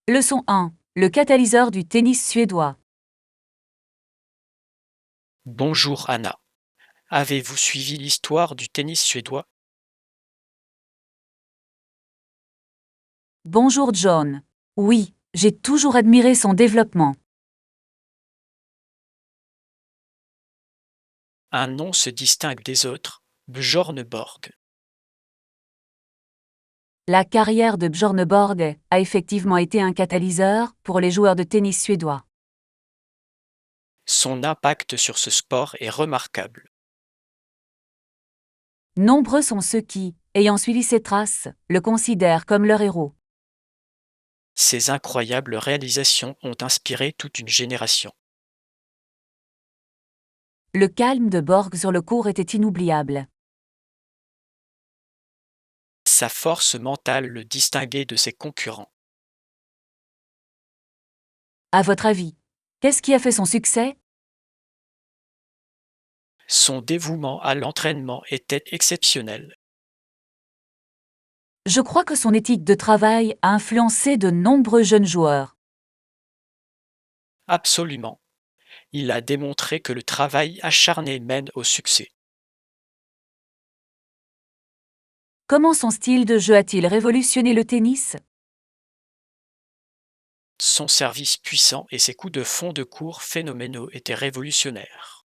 Leçon 1. Le catalyseur du tennis suédois. Bonjour Anna. Avez-vous suivi l'histoire du tennis suédois? Bonjour John. Oui, j'ai toujours admiré son développement. Un nom se distingue des autres, Bjorn Borg. La carrière de Bjorn Borg a effectivement été un catalyseur pour les joueurs de tennis suédois. Son impact sur ce sport est remarquable. Nombreux sont ceux qui, ayant suivi ses traces, le considèrent comme leur héros. Ses incroyables réalisations ont inspiré toute une génération. Le calme de Borg sur le court était inoubliable. Sa force mentale le distinguait de ses concurrents. À votre avis, qu'est-ce qui a fait son succès? Son dévouement à l'entraînement était exceptionnel. Je crois que son éthique de travail a influencé de nombreux jeunes joueurs. Absolument. Il a démontré que le travail acharné mène au succès. Comment son style de jeu a-t-il révolutionné le tennis? Son service puissant et ses coups de fond de court phénoménaux étaient révolutionnaires.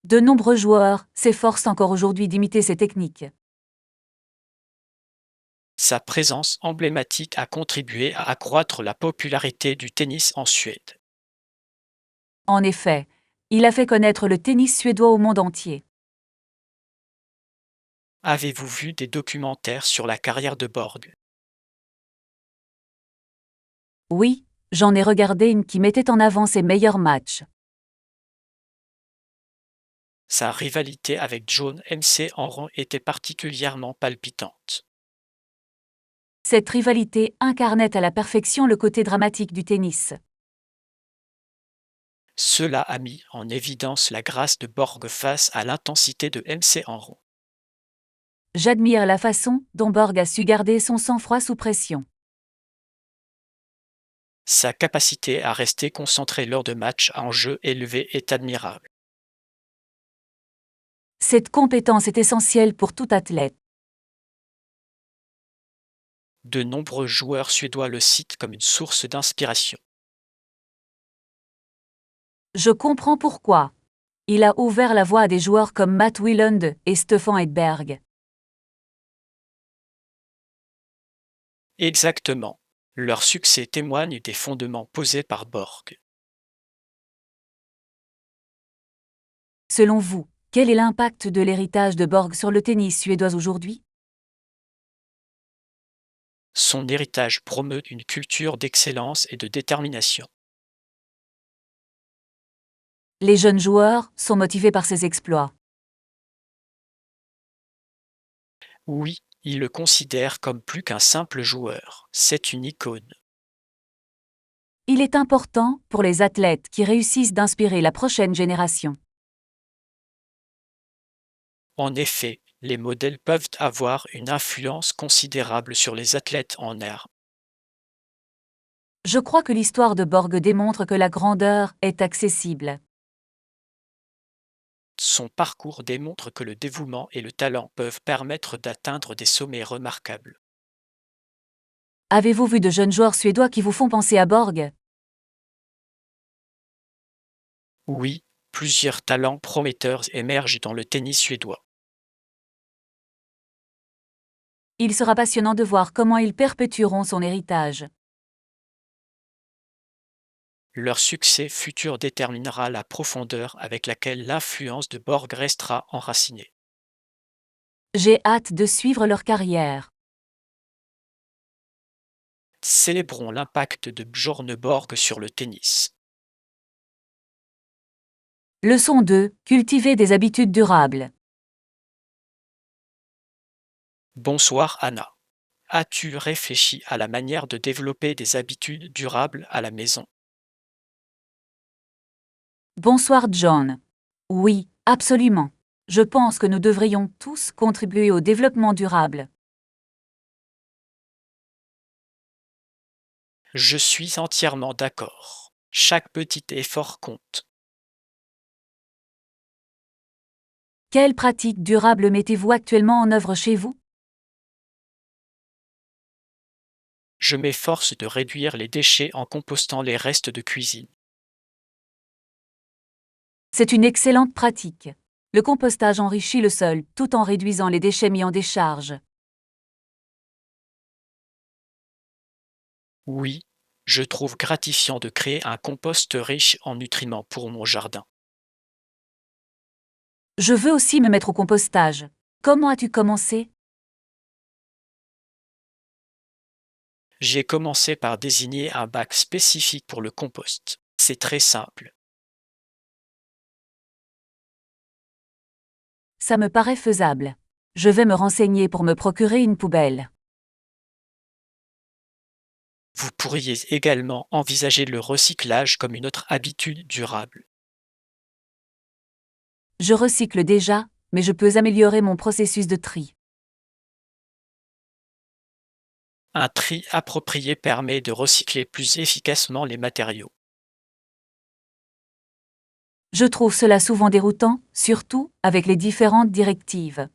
De nombreux joueurs s'efforcent encore aujourd'hui d'imiter ces techniques. Sa présence emblématique a contribué à accroître la popularité du tennis en Suède. En effet, il a fait connaître le tennis suédois au monde entier. Avez-vous vu des documentaires sur la carrière de Borg? Oui, j'en ai regardé une qui mettait en avant ses meilleurs matchs. Sa rivalité avec John MC était particulièrement palpitante. Cette rivalité incarnait à la perfection le côté dramatique du tennis. Cela a mis en évidence la grâce de Borg face à l'intensité de MC. J'admire la façon dont Borg a su garder son sang-froid sous pression. Sa capacité à rester concentré lors de matchs à enjeu élevé est admirable. Cette compétence est essentielle pour tout athlète. De nombreux joueurs suédois le citent comme une source d'inspiration. Je comprends pourquoi. Il a ouvert la voie à des joueurs comme Matt Wieland et Stefan Edberg. Exactement. Leur succès témoigne des fondements posés par Borg. Selon vous, quel est l'impact de l'héritage de Borg sur le tennis suédois aujourd'hui? Son héritage promeut une culture d'excellence et de détermination. Les jeunes joueurs sont motivés par ses exploits. Oui, il le considère comme plus qu'un simple joueur, c'est une icône. Il est important pour les athlètes qui réussissent d'inspirer la prochaine génération. En effet, les modèles peuvent avoir une influence considérable sur les athlètes en herbe. Je crois que l'histoire de Borg démontre que la grandeur est accessible. Son parcours démontre que le dévouement et le talent peuvent permettre d'atteindre des sommets remarquables. Avez-vous vu de jeunes joueurs suédois qui vous font penser à Borg? Oui, plusieurs talents prometteurs émergent dans le tennis suédois. Il sera passionnant de voir comment ils perpétueront son héritage. Leur succès futur déterminera la profondeur avec laquelle l'influence de Borg restera enracinée. J'ai hâte de suivre leur carrière. Célébrons l'impact de Bjorn Borg sur le tennis. Leçon 2. Cultiver des habitudes durables. Bonsoir Anna. As-tu réfléchi à la manière de développer des habitudes durables à la maison? Bonsoir John. Oui, absolument. Je pense que nous devrions tous contribuer au développement durable. Je suis entièrement d'accord. Chaque petit effort compte. Quelles pratiques durables mettez-vous actuellement en œuvre chez vous? Je m'efforce de réduire les déchets en compostant les restes de cuisine. C'est une excellente pratique. Le compostage enrichit le sol tout en réduisant les déchets mis en décharge. Oui, je trouve gratifiant de créer un compost riche en nutriments pour mon jardin. Je veux aussi me mettre au compostage. Comment as-tu commencé? J'ai commencé par désigner un bac spécifique pour le compost. C'est très simple. Ça me paraît faisable. Je vais me renseigner pour me procurer une poubelle. Vous pourriez également envisager le recyclage comme une autre habitude durable. Je recycle déjà, mais je peux améliorer mon processus de tri. Un tri approprié permet de recycler plus efficacement les matériaux. Je trouve cela souvent déroutant, surtout avec les différentes directives.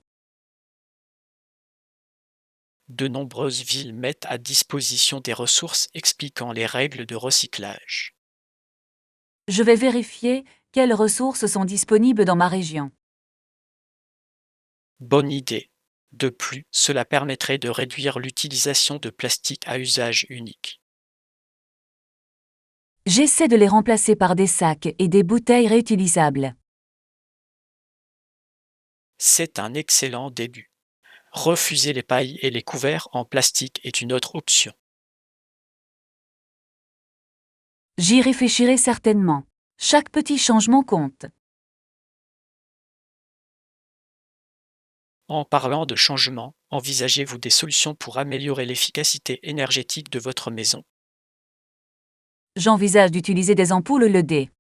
De nombreuses villes mettent à disposition des ressources expliquant les règles de recyclage. Je vais vérifier quelles ressources sont disponibles dans ma région. Bonne idée. De plus, cela permettrait de réduire l'utilisation de plastique à usage unique. J'essaie de les remplacer par des sacs et des bouteilles réutilisables. C'est un excellent début. Refuser les pailles et les couverts en plastique est une autre option. J'y réfléchirai certainement. Chaque petit changement compte. En parlant de changement, envisagez-vous des solutions pour améliorer l'efficacité énergétique de votre maison? J'envisage d'utiliser des ampoules LED.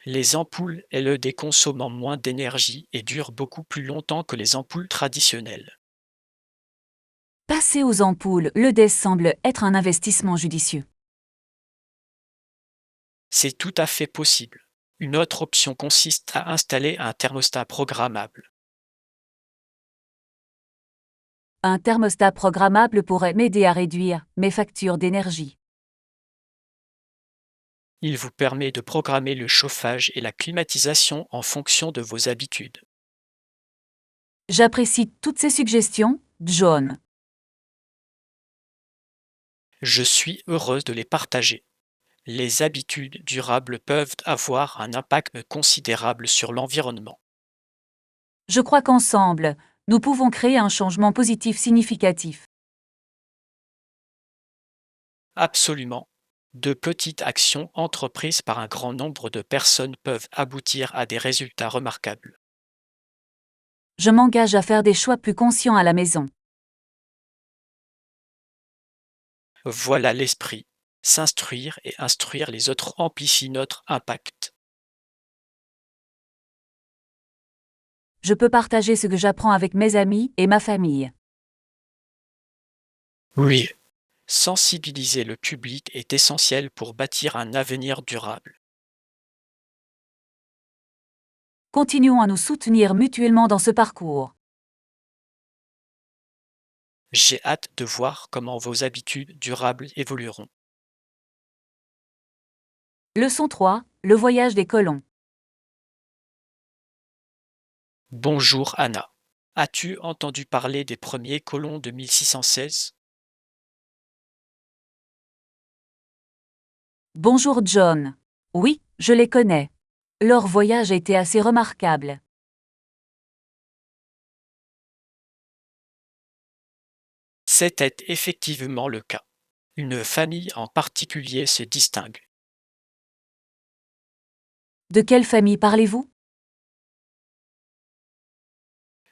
Les ampoules LED consomment moins d'énergie et durent beaucoup plus longtemps que les ampoules traditionnelles. Passer aux ampoules LED semble être un investissement judicieux. C'est tout à fait possible. Une autre option consiste à installer un thermostat programmable. Un thermostat programmable pourrait m'aider à réduire mes factures d'énergie. Il vous permet de programmer le chauffage et la climatisation en fonction de vos habitudes. J'apprécie toutes ces suggestions, John. Je suis heureuse de les partager. Les habitudes durables peuvent avoir un impact considérable sur l'environnement. Je crois qu'ensemble, nous pouvons créer un changement positif significatif. Absolument. De petites actions entreprises par un grand nombre de personnes peuvent aboutir à des résultats remarquables. Je m'engage à faire des choix plus conscients à la maison. Voilà l'esprit. S'instruire et instruire les autres amplifie notre impact. Je peux partager ce que j'apprends avec mes amis et ma famille. Oui. Sensibiliser le public est essentiel pour bâtir un avenir durable. Continuons à nous soutenir mutuellement dans ce parcours. J'ai hâte de voir comment vos habitudes durables évolueront. Leçon 3. Le voyage des colons. Bonjour Anna. As-tu entendu parler des premiers colons de 1616? Bonjour John. Oui, je les connais. Leur voyage a été assez remarquable. C'était effectivement le cas. Une famille en particulier se distingue. De quelle famille parlez-vous?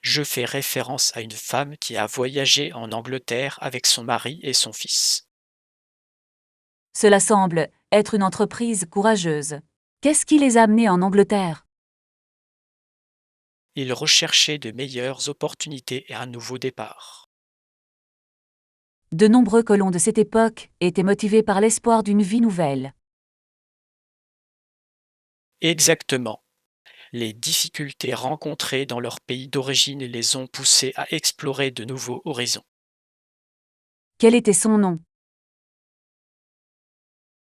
Je fais référence à une femme qui a voyagé en Angleterre avec son mari et son fils. Cela semble être une entreprise courageuse. Qu'est-ce qui les a amenés en Angleterre? Ils recherchaient de meilleures opportunités et un nouveau départ. De nombreux colons de cette époque étaient motivés par l'espoir d'une vie nouvelle. Exactement. Les difficultés rencontrées dans leur pays d'origine les ont poussés à explorer de nouveaux horizons. Quel était son nom?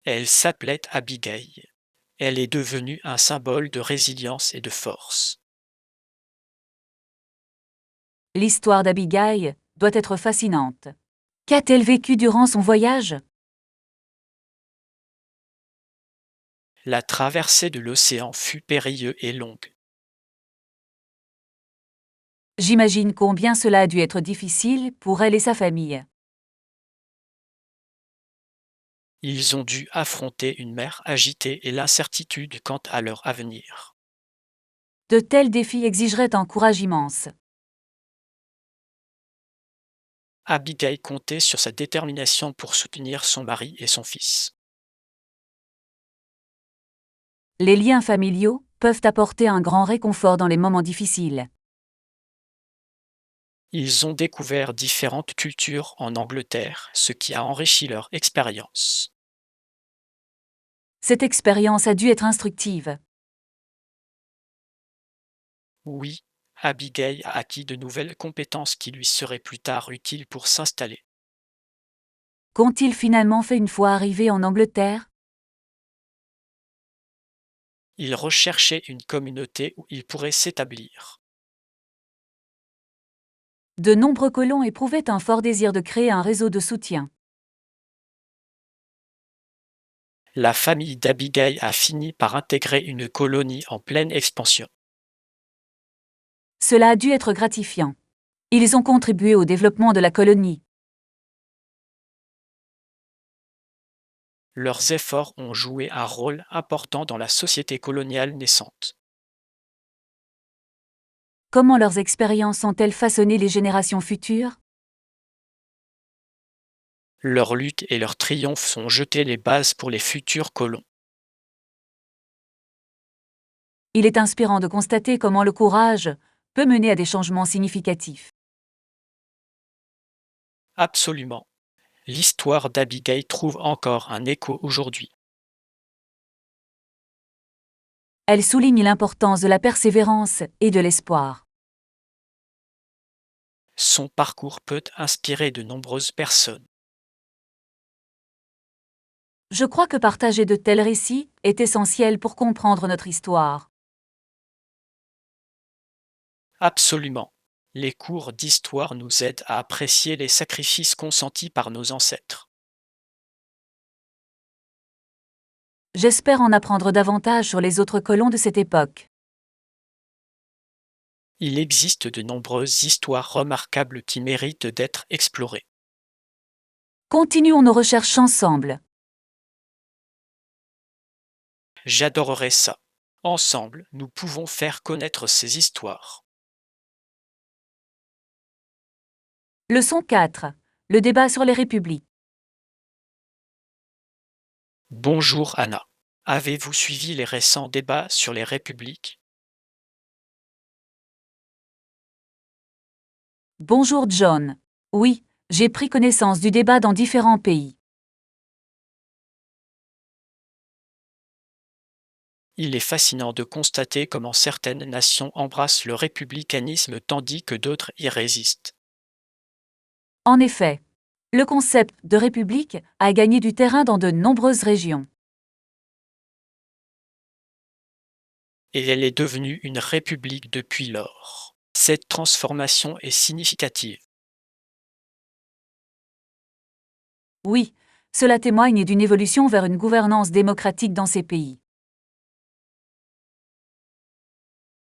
Elle s'appelait Abigail. Elle est devenue un symbole de résilience et de force. L'histoire d'Abigail doit être fascinante. Qu'a-t-elle vécu durant son voyage? La traversée de l'océan fut périlleuse et longue. J'imagine combien cela a dû être difficile pour elle et sa famille. Ils ont dû affronter une mer agitée et l'incertitude quant à leur avenir. De tels défis exigeraient un courage immense. Abigail comptait sur sa détermination pour soutenir son mari et son fils. Les liens familiaux peuvent apporter un grand réconfort dans les moments difficiles. Ils ont découvert différentes cultures en Angleterre, ce qui a enrichi leur expérience. Cette expérience a dû être instructive. Oui, Abigail a acquis de nouvelles compétences qui lui seraient plus tard utiles pour s'installer. Qu'ont-ils finalement fait une fois arrivés en Angleterre? Ils recherchaient une communauté où ils pourraient s'établir. De nombreux colons éprouvaient un fort désir de créer un réseau de soutien. La famille d'Abigail a fini par intégrer une colonie en pleine expansion. Cela a dû être gratifiant. Ils ont contribué au développement de la colonie. Leurs efforts ont joué un rôle important dans la société coloniale naissante. Comment leurs expériences ont-elles façonné les générations futures? Leurs luttes et leurs triomphes ont jeté les bases pour les futurs colons. Il est inspirant de constater comment le courage peut mener à des changements significatifs. Absolument. L'histoire d'Abigail trouve encore un écho aujourd'hui. Elle souligne l'importance de la persévérance et de l'espoir. Son parcours peut inspirer de nombreuses personnes. Je crois que partager de tels récits est essentiel pour comprendre notre histoire. Absolument. Les cours d'histoire nous aident à apprécier les sacrifices consentis par nos ancêtres. J'espère en apprendre davantage sur les autres colons de cette époque. Il existe de nombreuses histoires remarquables qui méritent d'être explorées. Continuons nos recherches ensemble. J'adorerais ça. Ensemble, nous pouvons faire connaître ces histoires. Leçon 4. Le débat sur les républiques. Bonjour Anna. Avez-vous suivi les récents débats sur les républiques? Bonjour John. Oui, j'ai pris connaissance du débat dans différents pays. Il est fascinant de constater comment certaines nations embrassent le républicanisme tandis que d'autres y résistent. En effet, le concept de république a gagné du terrain dans de nombreuses régions. Et elle est devenue une république depuis lors. Cette transformation est significative. Oui, cela témoigne d'une évolution vers une gouvernance démocratique dans ces pays.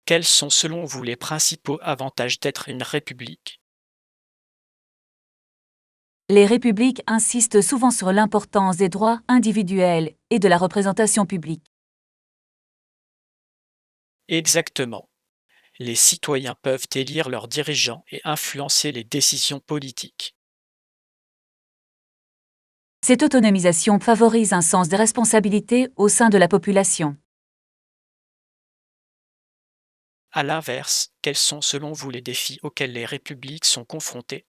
Quels sont selon vous les principaux avantages d'être une république? Les républiques insistent souvent sur l'importance des droits individuels et de la représentation publique. Exactement. Les citoyens peuvent élire leurs dirigeants et influencer les décisions politiques. Cette autonomisation favorise un sens des responsabilités au sein de la population. À l'inverse, quels sont selon vous les défis auxquels les républiques sont confrontées?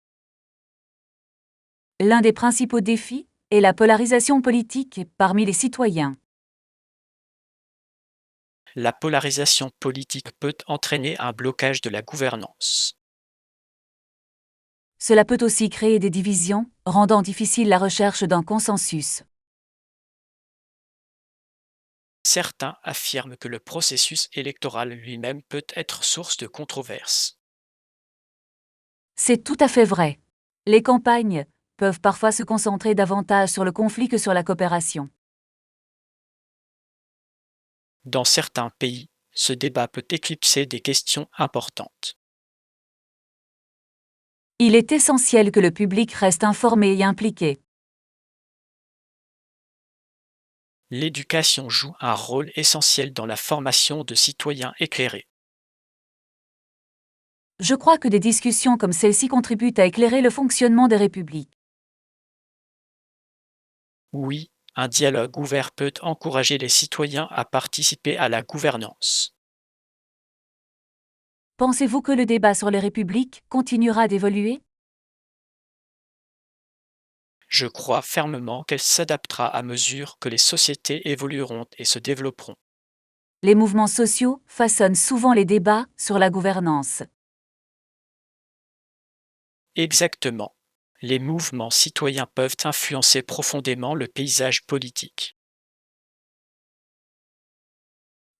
L'un des principaux défis est la polarisation politique parmi les citoyens. La polarisation politique peut entraîner un blocage de la gouvernance. Cela peut aussi créer des divisions, rendant difficile la recherche d'un consensus. Certains affirment que le processus électoral lui-même peut être source de controverses. C'est tout à fait vrai. Les campagnes peuvent parfois se concentrer davantage sur le conflit que sur la coopération. Dans certains pays, ce débat peut éclipser des questions importantes. Il est essentiel que le public reste informé et impliqué. L'éducation joue un rôle essentiel dans la formation de citoyens éclairés. Je crois que des discussions comme celle-ci contribuent à éclairer le fonctionnement des républiques. Oui, un dialogue ouvert peut encourager les citoyens à participer à la gouvernance. Pensez-vous que le débat sur les républiques continuera d'évoluer? Je crois fermement qu'elle s'adaptera à mesure que les sociétés évolueront et se développeront. Les mouvements sociaux façonnent souvent les débats sur la gouvernance. Exactement. Les mouvements citoyens peuvent influencer profondément le paysage politique.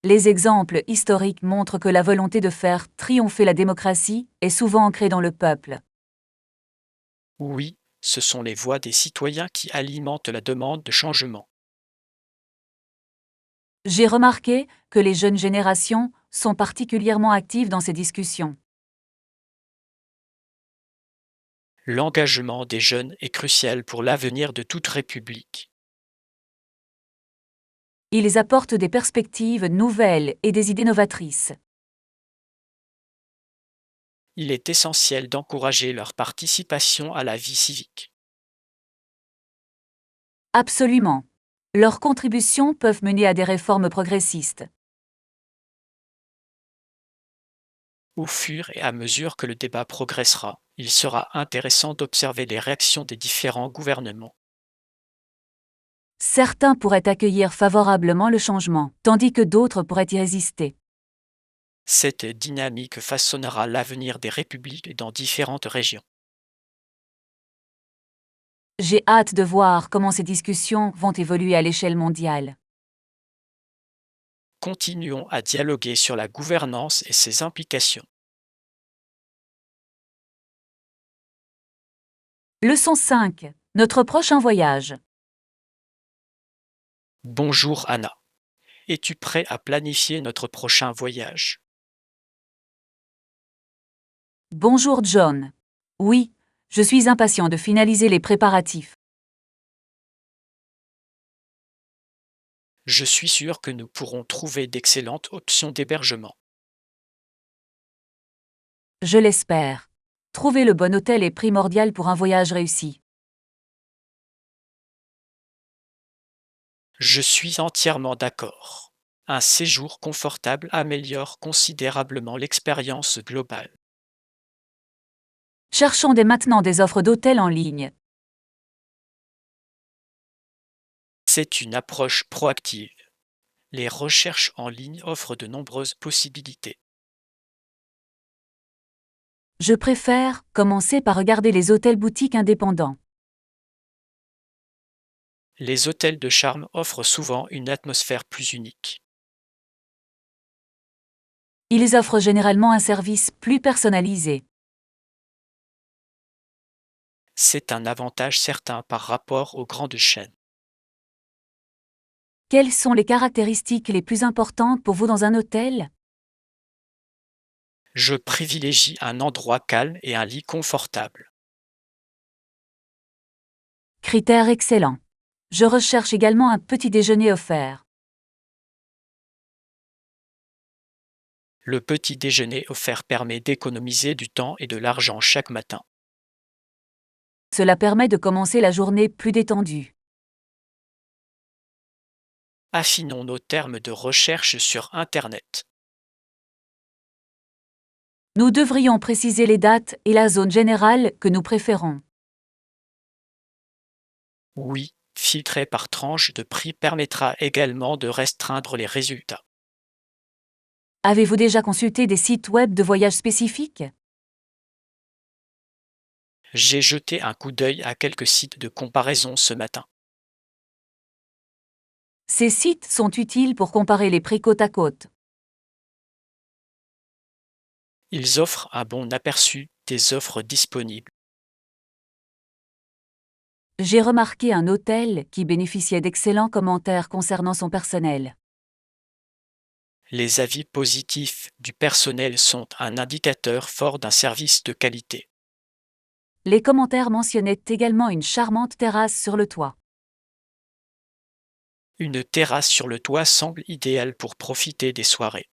Les exemples historiques montrent que la volonté de faire triompher la démocratie est souvent ancrée dans le peuple. Oui, ce sont les voix des citoyens qui alimentent la demande de changement. J'ai remarqué que les jeunes générations sont particulièrement actives dans ces discussions. L'engagement des jeunes est crucial pour l'avenir de toute république. Ils apportent des perspectives nouvelles et des idées novatrices. Il est essentiel d'encourager leur participation à la vie civique. Absolument. Leurs contributions peuvent mener à des réformes progressistes. Au fur et à mesure que le débat progressera, il sera intéressant d'observer les réactions des différents gouvernements. Certains pourraient accueillir favorablement le changement, tandis que d'autres pourraient y résister. Cette dynamique façonnera l'avenir des républiques dans différentes régions. J'ai hâte de voir comment ces discussions vont évoluer à l'échelle mondiale. Continuons à dialoguer sur la gouvernance et ses implications. Leçon 5. Notre prochain voyage. Bonjour Anna. Es-tu prêt à planifier notre prochain voyage? Bonjour John. Oui, je suis impatient de finaliser les préparatifs. Je suis sûr que nous pourrons trouver d'excellentes options d'hébergement. Je l'espère. Trouver le bon hôtel est primordial pour un voyage réussi. Je suis entièrement d'accord. Un séjour confortable améliore considérablement l'expérience globale. Cherchons dès maintenant des offres d'hôtels en ligne. C'est une approche proactive. Les recherches en ligne offrent de nombreuses possibilités. Je préfère commencer par regarder les hôtels boutiques indépendants. Les hôtels de charme offrent souvent une atmosphère plus unique. Ils offrent généralement un service plus personnalisé. C'est un avantage certain par rapport aux grandes chaînes. Quelles sont les caractéristiques les plus importantes pour vous dans un hôtel? Je privilégie un endroit calme et un lit confortable. Critère excellent. Je recherche également un petit déjeuner offert. Le petit déjeuner offert permet d'économiser du temps et de l'argent chaque matin. Cela permet de commencer la journée plus détendue. Affinons nos termes de recherche sur Internet. Nous devrions préciser les dates et la zone générale que nous préférons. Oui, filtrer par tranche de prix permettra également de restreindre les résultats. Avez-vous déjà consulté des sites web de voyage spécifiques? J'ai jeté un coup d'œil à quelques sites de comparaison ce matin. Ces sites sont utiles pour comparer les prix côte à côte. Ils offrent un bon aperçu des offres disponibles. J'ai remarqué un hôtel qui bénéficiait d'excellents commentaires concernant son personnel. Les avis positifs du personnel sont un indicateur fort d'un service de qualité. Les commentaires mentionnaient également une charmante terrasse sur le toit. Une terrasse sur le toit semble idéale pour profiter des soirées.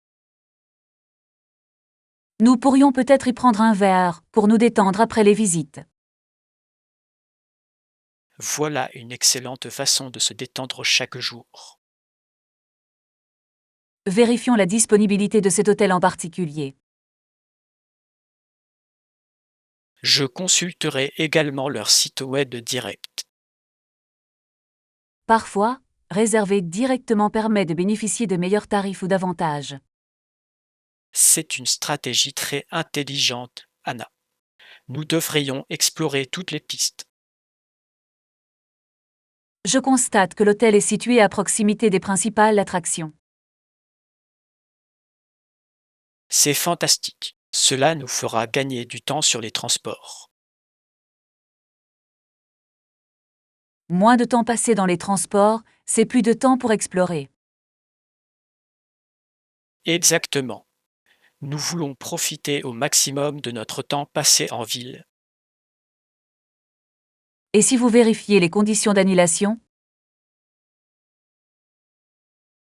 Nous pourrions peut-être y prendre un verre pour nous détendre après les visites. Voilà une excellente façon de se détendre chaque jour. Vérifions la disponibilité de cet hôtel en particulier. Je consulterai également leur site web direct. Parfois, réserver directement permet de bénéficier de meilleurs tarifs ou d'avantages. C'est une stratégie très intelligente, Anna. Nous devrions explorer toutes les pistes. Je constate que l'hôtel est situé à proximité des principales attractions. C'est fantastique. Cela nous fera gagner du temps sur les transports. Moins de temps passé dans les transports, c'est plus de temps pour explorer. Exactement. Nous voulons profiter au maximum de notre temps passé en ville. Et si vous vérifiez les conditions d'annulation?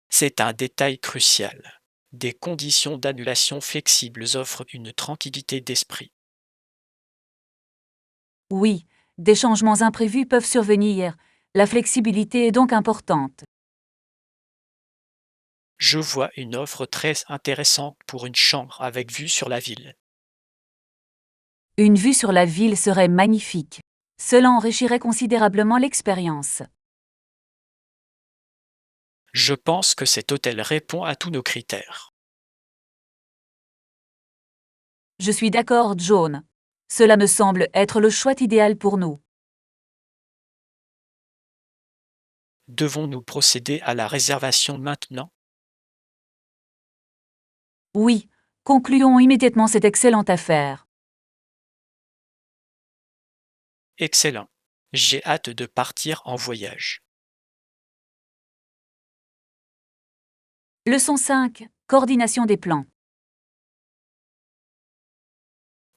C'est un détail crucial. Des conditions d'annulation flexibles offrent une tranquillité d'esprit. Oui, des changements imprévus peuvent survenir. La flexibilité est donc importante. Je vois une offre très intéressante pour une chambre avec vue sur la ville. Une vue sur la ville serait magnifique. Cela enrichirait considérablement l'expérience. Je pense que cet hôtel répond à tous nos critères. Je suis d'accord, John. Cela me semble être le choix idéal pour nous. Devons-nous procéder à la réservation maintenant? Oui, concluons immédiatement cette excellente affaire. Excellent. J'ai hâte de partir en voyage. Leçon 5. Coordination des plans.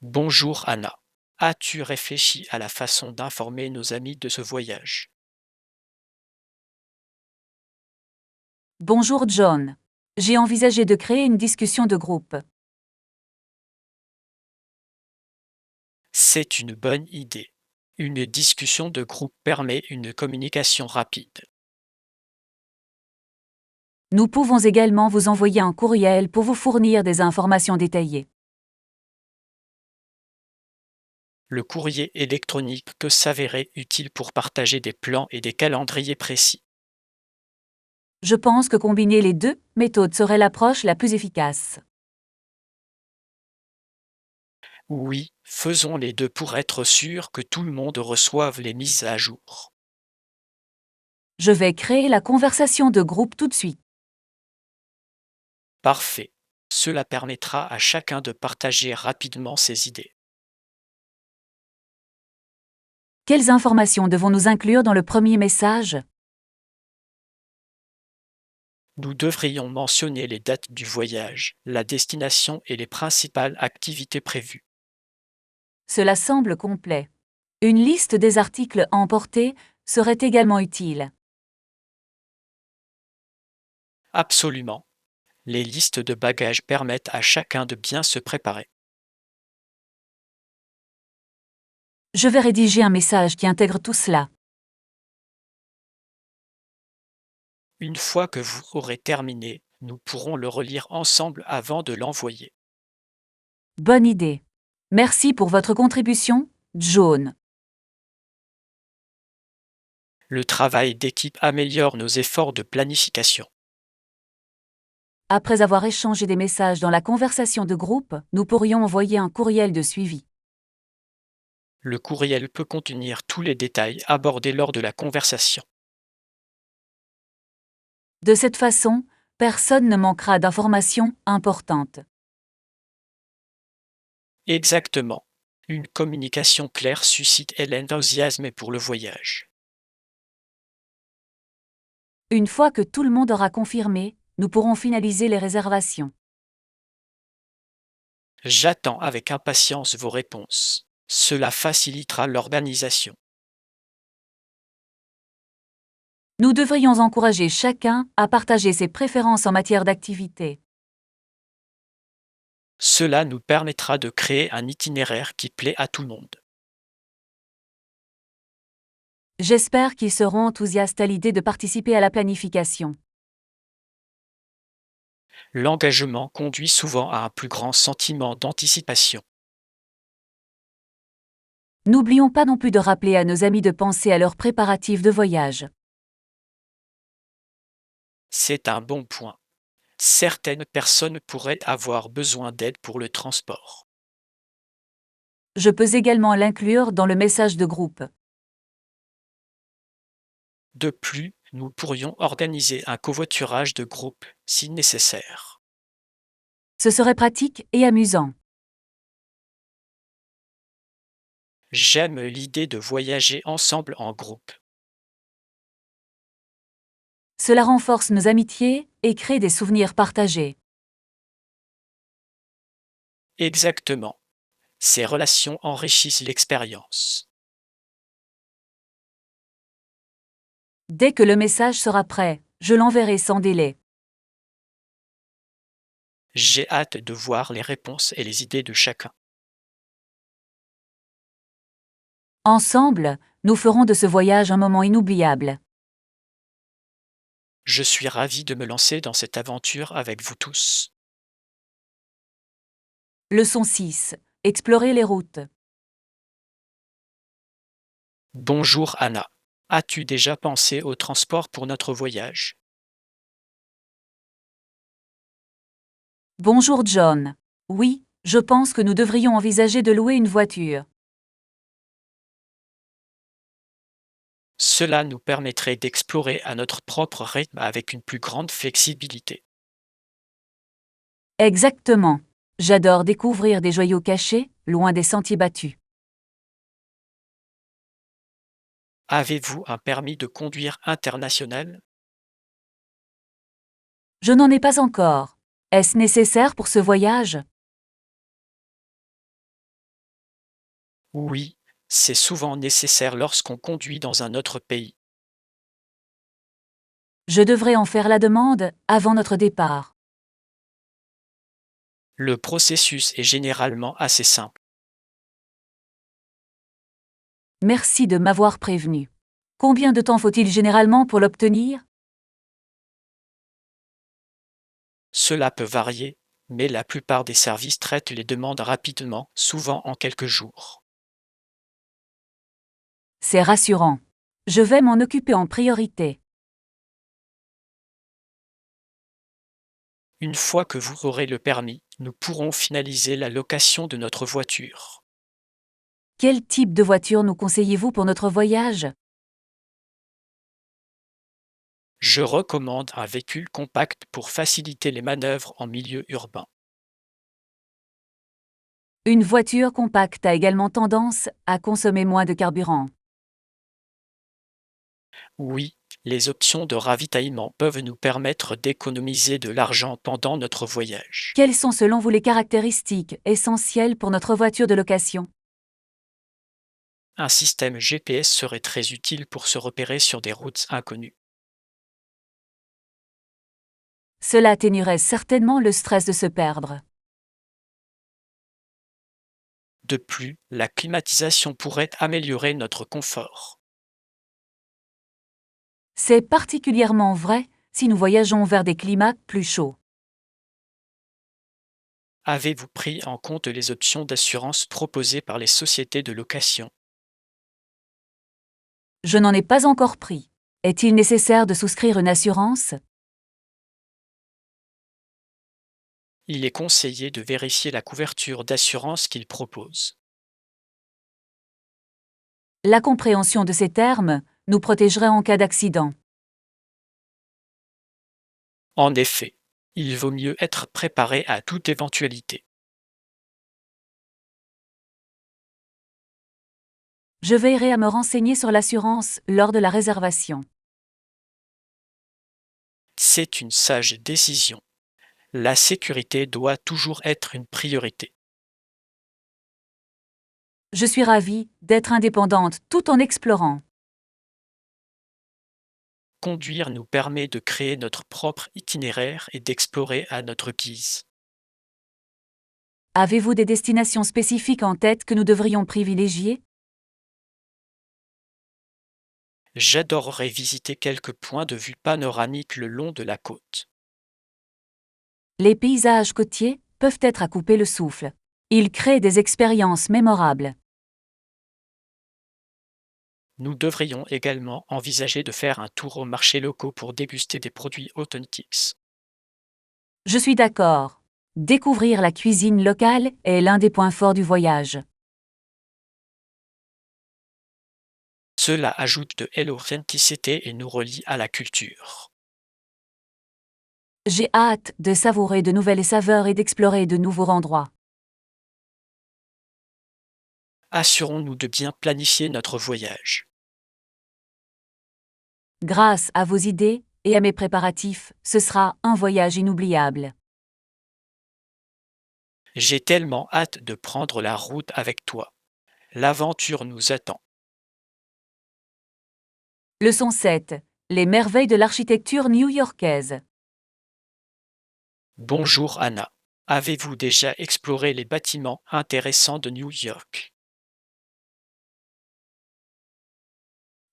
Bonjour Anna. As-tu réfléchi à la façon d'informer nos amis de ce voyage? Bonjour, John. J'ai envisagé de créer une discussion de groupe. C'est une bonne idée. Une discussion de groupe permet une communication rapide. Nous pouvons également vous envoyer un courriel pour vous fournir des informations détaillées. Le courrier électronique peut s'avérer utile pour partager des plans et des calendriers précis. Je pense que combiner les deux méthodes serait l'approche la plus efficace. Oui, faisons les deux pour être sûr que tout le monde reçoive les mises à jour. Je vais créer la conversation de groupe tout de suite. Parfait. Cela permettra à chacun de partager rapidement ses idées. Quelles informations devons-nous inclure dans le premier message? Nous devrions mentionner les dates du voyage, la destination et les principales activités prévues. Cela semble complet. Une liste des articles à emporter serait également utile. Absolument. Les listes de bagages permettent à chacun de bien se préparer. Je vais rédiger un message qui intègre tout cela. Une fois que vous aurez terminé, nous pourrons le relire ensemble avant de l'envoyer. Bonne idée. Merci pour votre contribution, John. Le travail d'équipe améliore nos efforts de planification. Après avoir échangé des messages dans la conversation de groupe, nous pourrions envoyer un courriel de suivi. Le courriel peut contenir tous les détails abordés lors de la conversation. De cette façon, personne ne manquera d'informations importantes. Exactement. Une communication claire suscite l'enthousiasme pour le voyage. Une fois que tout le monde aura confirmé, nous pourrons finaliser les réservations. J'attends avec impatience vos réponses. Cela facilitera l'organisation. Nous devrions encourager chacun à partager ses préférences en matière d'activité. Cela nous permettra de créer un itinéraire qui plaît à tout le monde. J'espère qu'ils seront enthousiastes à l'idée de participer à la planification. L'engagement conduit souvent à un plus grand sentiment d'anticipation. N'oublions pas non plus de rappeler à nos amis de penser à leurs préparatifs de voyage. C'est un bon point. Certaines personnes pourraient avoir besoin d'aide pour le transport. Je peux également l'inclure dans le message de groupe. De plus, nous pourrions organiser un covoiturage de groupe si nécessaire. Ce serait pratique et amusant. J'aime l'idée de voyager ensemble en groupe. Cela renforce nos amitiés et crée des souvenirs partagés. Exactement. Ces relations enrichissent l'expérience. Dès que le message sera prêt, je l'enverrai sans délai. J'ai hâte de voir les réponses et les idées de chacun. Ensemble, nous ferons de ce voyage un moment inoubliable. Je suis ravi de me lancer dans cette aventure avec vous tous. Leçon 6. Explorer les routes. Bonjour Anna. As-tu déjà pensé au transport pour notre voyage? Bonjour John. Oui, je pense que nous devrions envisager de louer une voiture. Cela nous permettrait d'explorer à notre propre rythme avec une plus grande flexibilité. Exactement. J'adore découvrir des joyaux cachés, loin des sentiers battus. Avez-vous un permis de conduire international? Je n'en ai pas encore. Est-ce nécessaire pour ce voyage? Oui, c'est souvent nécessaire lorsqu'on conduit dans un autre pays. Je devrais en faire la demande avant notre départ. Le processus est généralement assez simple. Merci de m'avoir prévenu. Combien de temps faut-il généralement pour l'obtenir? Cela peut varier, mais la plupart des services traitent les demandes rapidement, souvent en quelques jours. C'est rassurant. Je vais m'en occuper en priorité. Une fois que vous aurez le permis, nous pourrons finaliser la location de notre voiture. Quel type de voiture nous conseillez-vous pour notre voyage? Je recommande un véhicule compact pour faciliter les manœuvres en milieu urbain. Une voiture compacte a également tendance à consommer moins de carburant. Oui, les options de ravitaillement peuvent nous permettre d'économiser de l'argent pendant notre voyage. Quelles sont selon vous les caractéristiques essentielles pour notre voiture de location? Un système GPS serait très utile pour se repérer sur des routes inconnues. Cela atténuerait certainement le stress de se perdre. De plus, la climatisation pourrait améliorer notre confort. C'est particulièrement vrai si nous voyageons vers des climats plus chauds. Avez-vous pris en compte les options d'assurance proposées par les sociétés de location? Je n'en ai pas encore pris. Est-il nécessaire de souscrire une assurance? Il est conseillé de vérifier la couverture d'assurance qu'il propose. La compréhension de ces termes nous protégerait en cas d'accident. En effet, il vaut mieux être préparé à toute éventualité. Je veillerai à me renseigner sur l'assurance lors de la réservation. C'est une sage décision. La sécurité doit toujours être une priorité. Je suis ravie d'être indépendante tout en explorant. Conduire nous permet de créer notre propre itinéraire et d'explorer à notre guise. Avez-vous des destinations spécifiques en tête que nous devrions privilégier? J'adorerais visiter quelques points de vue panoramiques le long de la côte. Les paysages côtiers peuvent être à couper le souffle. Ils créent des expériences mémorables. Nous devrions également envisager de faire un tour aux marchés locaux pour déguster des produits authentiques. Je suis d'accord. Découvrir la cuisine locale est l'un des points forts du voyage. Cela ajoute de l'authenticité et nous relie à la culture. J'ai hâte de savourer de nouvelles saveurs et d'explorer de nouveaux endroits. Assurons-nous de bien planifier notre voyage. Grâce à vos idées et à mes préparatifs, ce sera un voyage inoubliable. J'ai tellement hâte de prendre la route avec toi. L'aventure nous attend. Leçon 7. Les merveilles de l'architecture new-yorkaise. Bonjour Anna. Avez-vous déjà exploré les bâtiments intéressants de New York?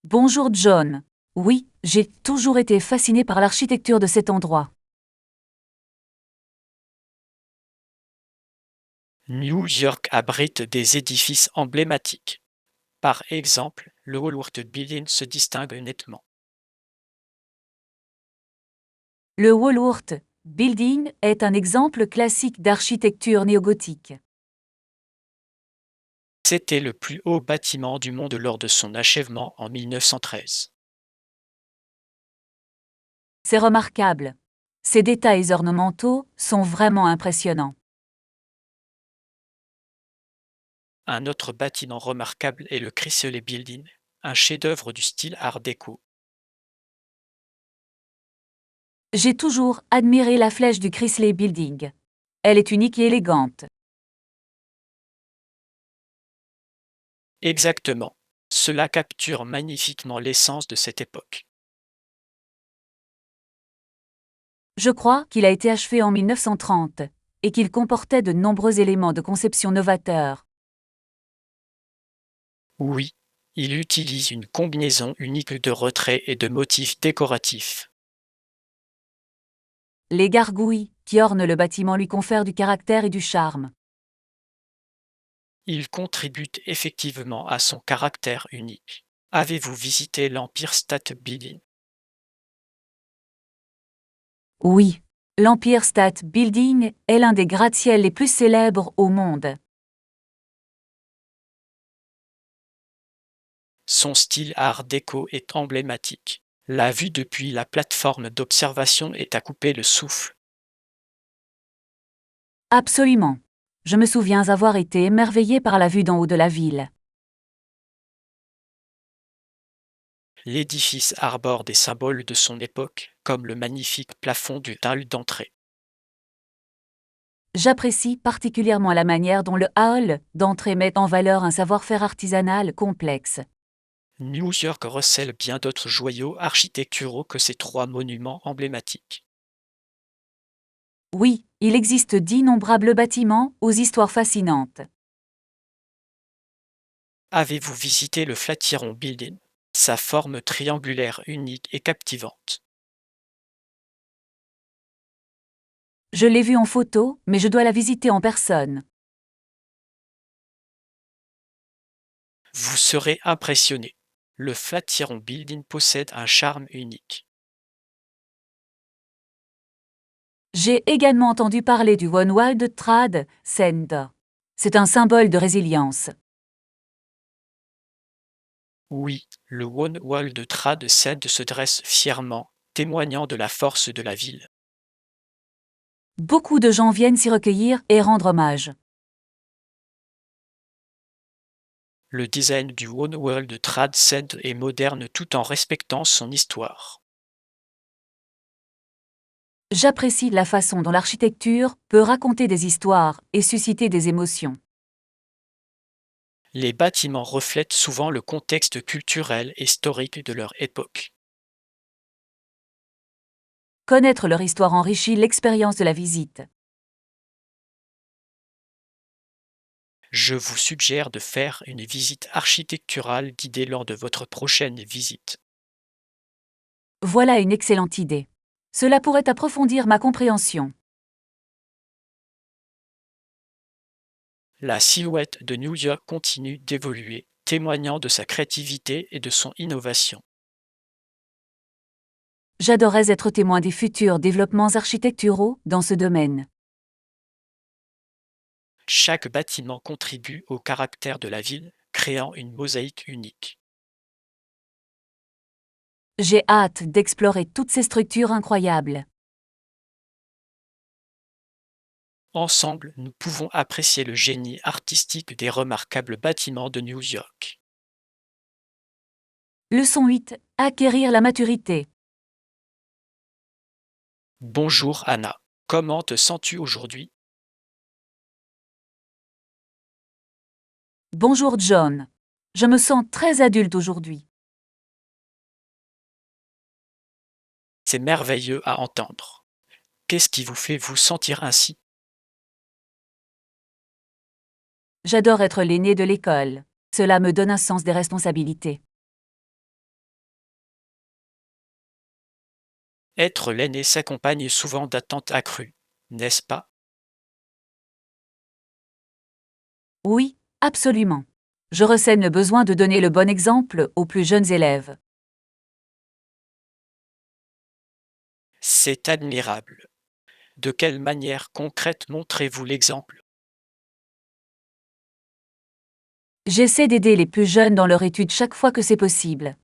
Bonjour John. Oui, j'ai toujours été fasciné par l'architecture de cet endroit. New York abrite des édifices emblématiques. Par exemple, le Woolworth Building se distingue nettement. Le Woolworth Building est un exemple classique d'architecture néogothique. C'était le plus haut bâtiment du monde lors de son achèvement en 1913. C'est remarquable. Ces détails ornementaux sont vraiment impressionnants. Un autre bâtiment remarquable est le Chrysler Building, un chef-d'œuvre du style Art déco. J'ai toujours admiré la flèche du Chrysler Building. Elle est unique et élégante. Exactement. Cela capture magnifiquement l'essence de cette époque. Je crois qu'il a été achevé en 1930 et qu'il comportait de nombreux éléments de conception novateurs. Oui, il utilise une combinaison unique de retraits et de motifs décoratifs. Les gargouilles qui ornent le bâtiment lui confèrent du caractère et du charme. Il contribue effectivement à son caractère unique. Avez-vous visité l'Empire State Building? Oui, l'Empire State Building est l'un des gratte-ciels les plus célèbres au monde. Son style art déco est emblématique. La vue depuis la plateforme d'observation est à couper le souffle. Absolument. Je me souviens avoir été émerveillé par la vue d'en haut de la ville. L'édifice arbore des symboles de son époque, comme le magnifique plafond du hall d'entrée. J'apprécie particulièrement la manière dont le hall d'entrée met en valeur un savoir-faire artisanal complexe. New York recèle bien d'autres joyaux architecturaux que ces trois monuments emblématiques. Oui, il existe d'innombrables bâtiments aux histoires fascinantes. Avez-vous visité le Flatiron Building? Sa forme triangulaire unique et captivante. Je l'ai vue en photo, mais je dois la visiter en personne. Vous serez impressionné. le Flatiron Building possède un charme unique. J'ai également entendu parler du One World Trade Center. C'est un symbole de résilience. Oui, le One World Trade Center se dresse fièrement, témoignant de la force de la ville. Beaucoup de gens viennent s'y recueillir et rendre hommage. Le design du One World Trade Center est moderne tout en respectant son histoire. J'apprécie la façon dont l'architecture peut raconter des histoires et susciter des émotions. Les bâtiments reflètent souvent le contexte culturel et historique de leur époque. Connaître leur histoire enrichit l'expérience de la visite. Je vous suggère de faire une visite architecturale guidée lors de votre prochaine visite. Voilà une excellente idée. Cela pourrait approfondir ma compréhension. La silhouette de New York continue d'évoluer, témoignant de sa créativité et de son innovation. J'adorerais être témoin des futurs développements architecturaux dans ce domaine. Chaque bâtiment contribue au caractère de la ville, créant une mosaïque unique. J'ai hâte d'explorer toutes ces structures incroyables. Ensemble, nous pouvons apprécier le génie artistique des remarquables bâtiments de New York. Leçon 8. Acquérir la maturité. Bonjour Anna, comment te sens-tu aujourd'hui? Bonjour John. Je me sens très adulte aujourd'hui. C'est merveilleux à entendre. Qu'est-ce qui vous fait vous sentir ainsi? J'adore être l'aîné de l'école. Cela me donne un sens des responsabilités. Être l'aîné s'accompagne souvent d'attentes accrues, n'est-ce pas? Oui, absolument. Je ressens le besoin de donner le bon exemple aux plus jeunes élèves. C'est admirable. De quelle manière concrète montrez-vous l'exemple? J'essaie d'aider les plus jeunes dans leur étude chaque fois que c'est possible.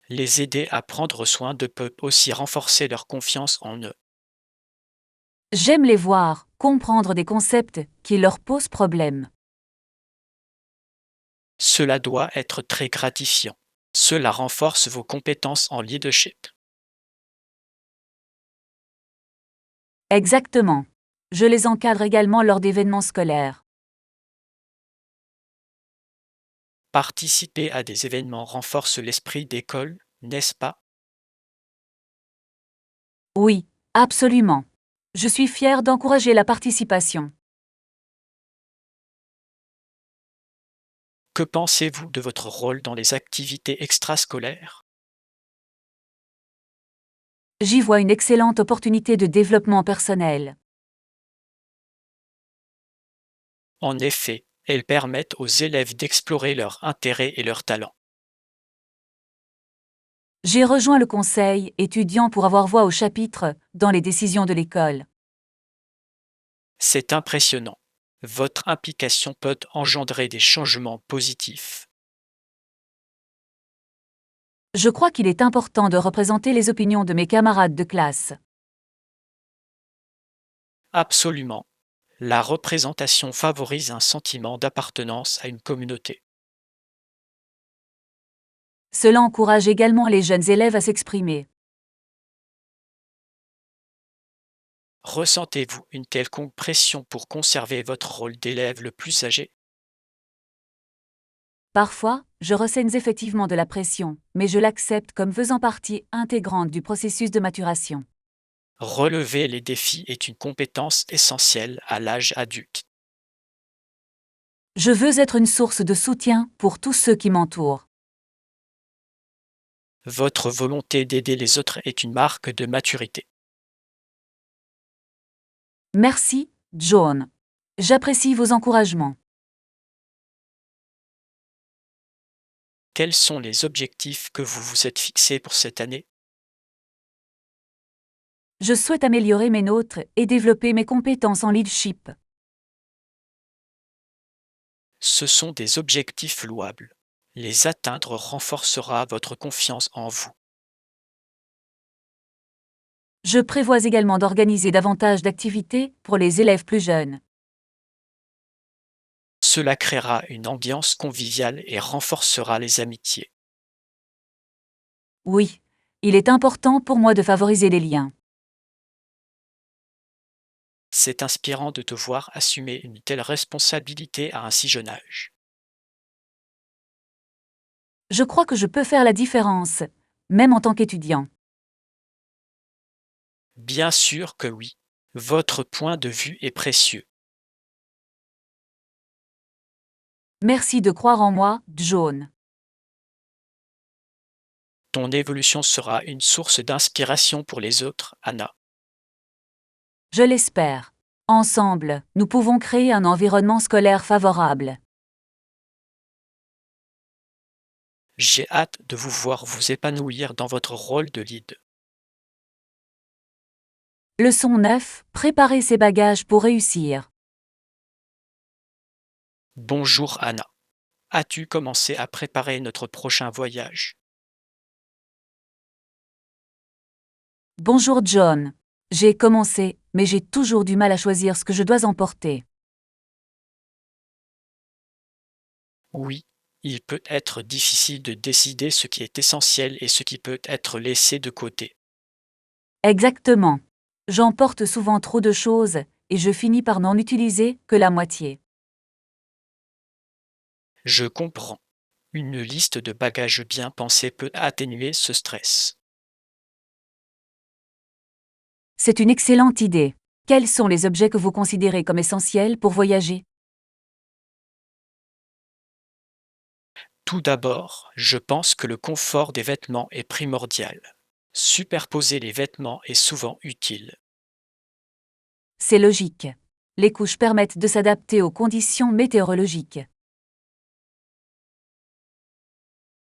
Les aider à prendre soin d'eux peut aussi renforcer leur confiance en eux. J'aime les voir comprendre des concepts qui leur posent problème. Cela doit être très gratifiant. Cela renforce vos compétences en leadership. Exactement. Je les encadre également lors d'événements scolaires. Participer à des événements renforce l'esprit d'école, n'est-ce pas? Oui, absolument. Je suis fière d'encourager la participation. Que pensez-vous de votre rôle dans les activités extrascolaires? J'y vois une excellente opportunité de développement personnel. En effet, elles permettent aux élèves d'explorer leurs intérêts et leurs talents. J'ai rejoint le conseil étudiant pour avoir voix au chapitre dans les décisions de l'école. C'est impressionnant. Votre implication peut engendrer des changements positifs. Je crois qu'il est important de représenter les opinions de mes camarades de classe. Absolument. La représentation favorise un sentiment d'appartenance à une communauté. Cela encourage également les jeunes élèves à s'exprimer. Ressentez-vous une quelconque pression pour conserver votre rôle d'élève le plus âgé? Parfois, je ressens effectivement de la pression, mais je l'accepte comme faisant partie intégrante du processus de maturation. Relever les défis est une compétence essentielle à l'âge adulte. Je veux être une source de soutien pour tous ceux qui m'entourent. Votre volonté d'aider les autres est une marque de maturité. Merci, John. J'apprécie vos encouragements. Quels sont les objectifs que vous vous êtes fixés pour cette année? Je souhaite améliorer mes notes et développer mes compétences en leadership. Ce sont des objectifs louables. Les atteindre renforcera votre confiance en vous. Je prévois également d'organiser davantage d'activités pour les élèves plus jeunes. Cela créera une ambiance conviviale et renforcera les amitiés. Oui, il est important pour moi de favoriser les liens. C'est inspirant de te voir assumer une telle responsabilité à un si jeune âge. Je crois que je peux faire la différence, même en tant qu'étudiant. Bien sûr que oui, votre point de vue est précieux. Merci de croire en moi, John. Ton évolution sera une source d'inspiration pour les autres, Anna. Je l'espère. Ensemble, nous pouvons créer un environnement scolaire favorable. J'ai hâte de vous voir vous épanouir dans votre rôle de lead. Leçon 9. Préparer ses bagages pour réussir. Bonjour Anna. As-tu commencé à préparer notre prochain voyage? Bonjour John. J'ai commencé, mais j'ai toujours du mal à choisir ce que je dois emporter. Oui, il peut être difficile de décider ce qui est essentiel et ce qui peut être laissé de côté. Exactement. J'emporte souvent trop de choses, et je finis par n'en utiliser que la moitié. Je comprends. Une liste de bagages bien pensée peut atténuer ce stress. C'est une excellente idée. Quels sont les objets que vous considérez comme essentiels pour voyager? Tout d'abord, je pense que le confort des vêtements est primordial. Superposer les vêtements est souvent utile. C'est logique. Les couches permettent de s'adapter aux conditions météorologiques.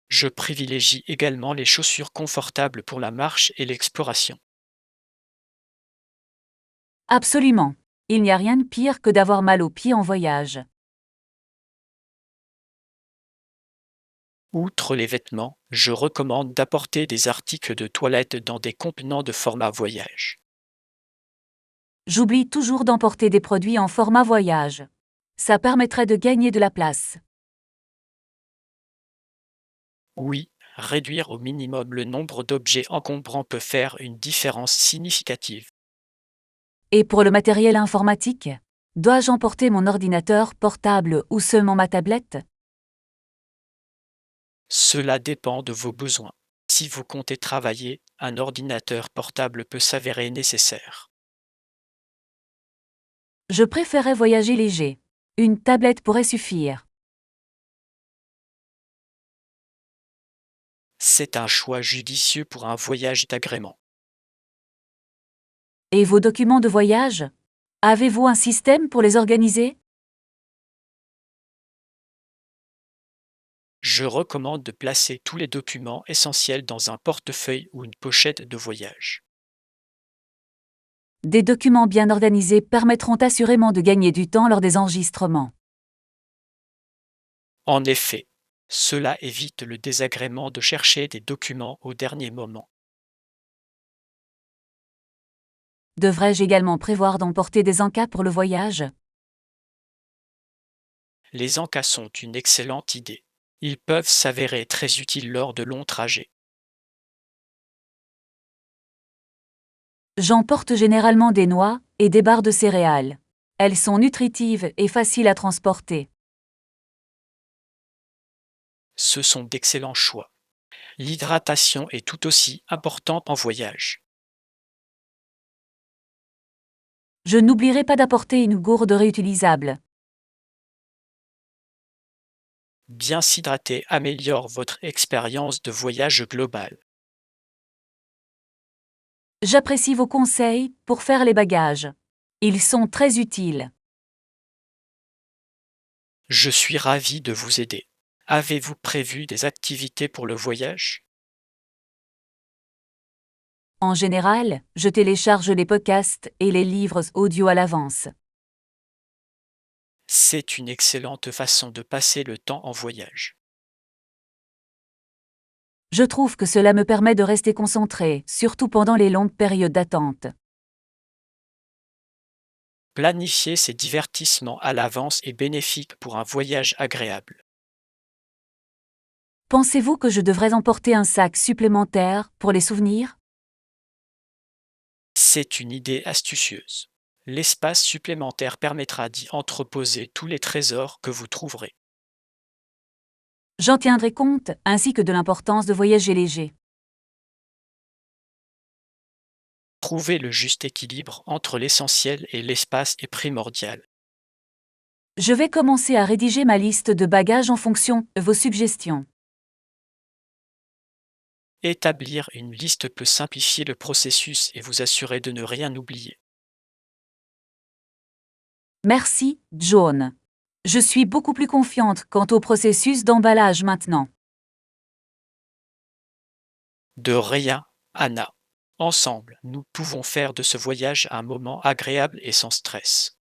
Je privilégie également les chaussures confortables pour la marche et l'exploration. Absolument. Il n'y a rien de pire que d'avoir mal aux pieds en voyage. Outre les vêtements, je recommande d'apporter des articles de toilette dans des contenants de format voyage. J'oublie toujours d'emporter des produits en format voyage. Ça permettrait de gagner de la place. Oui, réduire au minimum le nombre d'objets encombrants peut faire une différence significative. Et pour le matériel informatique? Dois-je emporter mon ordinateur portable ou seulement ma tablette? Cela dépend de vos besoins. Si vous comptez travailler, un ordinateur portable peut s'avérer nécessaire. Je préférais voyager léger. Une tablette pourrait suffire. C'est un choix judicieux pour un voyage d'agrément. Et vos documents de voyage? Avez-vous un système pour les organiser? Je recommande de placer tous les documents essentiels dans un portefeuille ou une pochette de voyage. Des documents bien organisés permettront assurément de gagner du temps lors des enregistrements. En effet, cela évite le désagrément de chercher des documents au dernier moment. Devrais-je également prévoir d'emporter des encas pour le voyage? Les encas sont une excellente idée. Ils peuvent s'avérer très utiles lors de longs trajets. J'emporte généralement des noix et des barres de céréales. Elles sont nutritives et faciles à transporter. Ce sont d'excellents choix. L'hydratation est tout aussi importante en voyage. Je n'oublierai pas d'apporter une gourde réutilisable. Bien s'hydrater améliore votre expérience de voyage global. J'apprécie vos conseils pour faire les bagages. Ils sont très utiles. Je suis ravi de vous aider. Avez-vous prévu des activités pour le voyage? En général, je télécharge les podcasts et les livres audio à l'avance. C'est une excellente façon de passer le temps en voyage. Je trouve que cela me permet de rester concentré, surtout pendant les longues périodes d'attente. Planifier ces divertissements à l'avance est bénéfique pour un voyage agréable. Pensez-vous que je devrais emporter un sac supplémentaire pour les souvenirs? C'est une idée astucieuse. L'espace supplémentaire permettra d'y entreposer tous les trésors que vous trouverez. J'en tiendrai compte, ainsi que de l'importance de voyager léger. Trouver le juste équilibre entre l'essentiel et l'espace est primordial. Je vais commencer à rédiger ma liste de bagages en fonction de vos suggestions. Établir une liste peut simplifier le processus et vous assurer de ne rien oublier. Merci, John. Je suis beaucoup plus confiante quant au processus d'emballage maintenant. De rien, Anna. Ensemble, nous pouvons faire de ce voyage un moment agréable et sans stress.